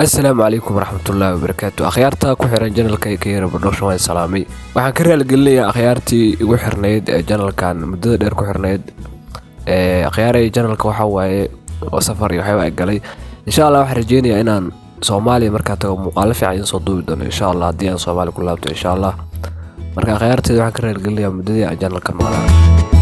السلام عليكم ورحمة الله وبركاته أخيارتا كحران جنرال كيرا برودكشن وين سلامي waxaan ka raali gelinayaa akhyaartii ugu xirneyd ee channelkan muddada dheer ku xirneyd akhyaaray channelka waxa waaye oo safar iyo waxa ay galay insha Allah waxaan rajeynayaa inaan Soomaaliya marka tago muuqaal fiican soo duubi doono insha Allah haddii aan Soomaali ku laabto insha Allah marka akhyaartii waxaan ka raali gelinayaa muddadii aan channelkan maqnaa